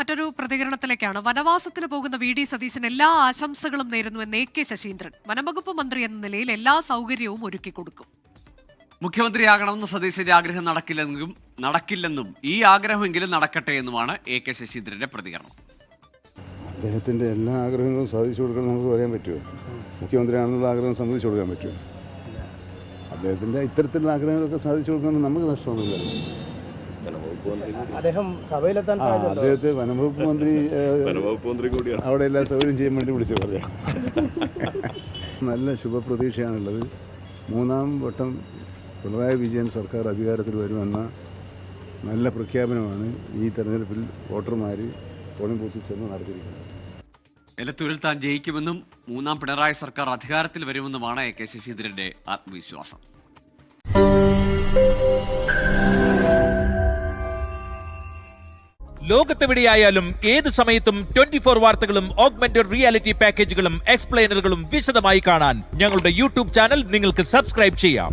മറ്റൊരു പ്രതികരണത്തിലേക്കാണ്. വനവാസത്തിന് പോകുന്ന V D Satheesan എല്ലാ ആശംസകളും നേരുന്നുവെന്ന് AK ശശീന്ദ്രൻ. വനംവകുപ്പ് മന്ത്രി എന്ന നിലയിൽ എല്ലാ സൗകര്യവും ഒരുക്കി കൊടുക്കും. മുഖ്യമന്ത്രിയാകണമെന്ന് സതീശന്റെ ആഗ്രഹം നടക്കില്ലെന്നും ഈ ആഗ്രഹമെങ്കിലും നടക്കട്ടെ എന്നുമാണ് AK ശശീന്ദ്രന്റെ പ്രതികരണം. അദ്ദേഹത്തിൻ്റെ എല്ലാ ആഗ്രഹങ്ങളും സാധിച്ചു കൊടുക്കണം നമുക്ക് പറയാൻ പറ്റുമോ? മുഖ്യമന്ത്രിയാണെന്നുള്ള ആഗ്രഹം സമ്മതിച്ചു കൊടുക്കാൻ പറ്റുമോ? അദ്ദേഹത്തിൻ്റെ ഇത്തരത്തിലുള്ള ആഗ്രഹങ്ങളൊക്കെ സാധിച്ചു കൊടുക്കണമെന്ന് നമുക്ക് നഷ്ടമൊന്നുമില്ലല്ലോ. അദ്ദേഹത്തെ വനംവകുപ്പ് മന്ത്രി കൂടിയാണ്. അവിടെ എല്ലാ സൗകര്യം ചെയ്യാൻ വേണ്ടി വിളിച്ചു പറയാം. നല്ല ശുഭപ്രതീക്ഷയാണുള്ളത്. 3ാം വട്ടം പിണറായി വിജയൻ സർക്കാർ അധികാരത്തിൽ വരുമെന്ന നല്ല പ്രഖ്യാപനമാണ് ഈ തെരഞ്ഞെടുപ്പിൽ വോട്ടർമാർ പോളിംഗ് ബൂത്തിൽ ചെന്ന് നടത്തിയിരിക്കുന്നത്. എലത്തൂരിൽ താൻ ജയിക്കുമെന്നും 3ാം പിണറായി സർക്കാർ അധികാരത്തിൽ വരുമെന്നുമാണ് AK ശശീന്ദ്രന്റെ ആത്മവിശ്വാസം. ലോകത്തെവിടെയായാലും ഏത് സമയത്തും 24 വാർത്തകളും ഓഗ്മെന്റഡ് റിയാലിറ്റി പാക്കേജുകളും എക്സ്പ്ലെയിനറുകളും വിശദമായി കാണാൻ ഞങ്ങളുടെ YouTube ചാനൽ നിങ്ങൾക്ക് സബ്സ്ക്രൈബ് ചെയ്യാം.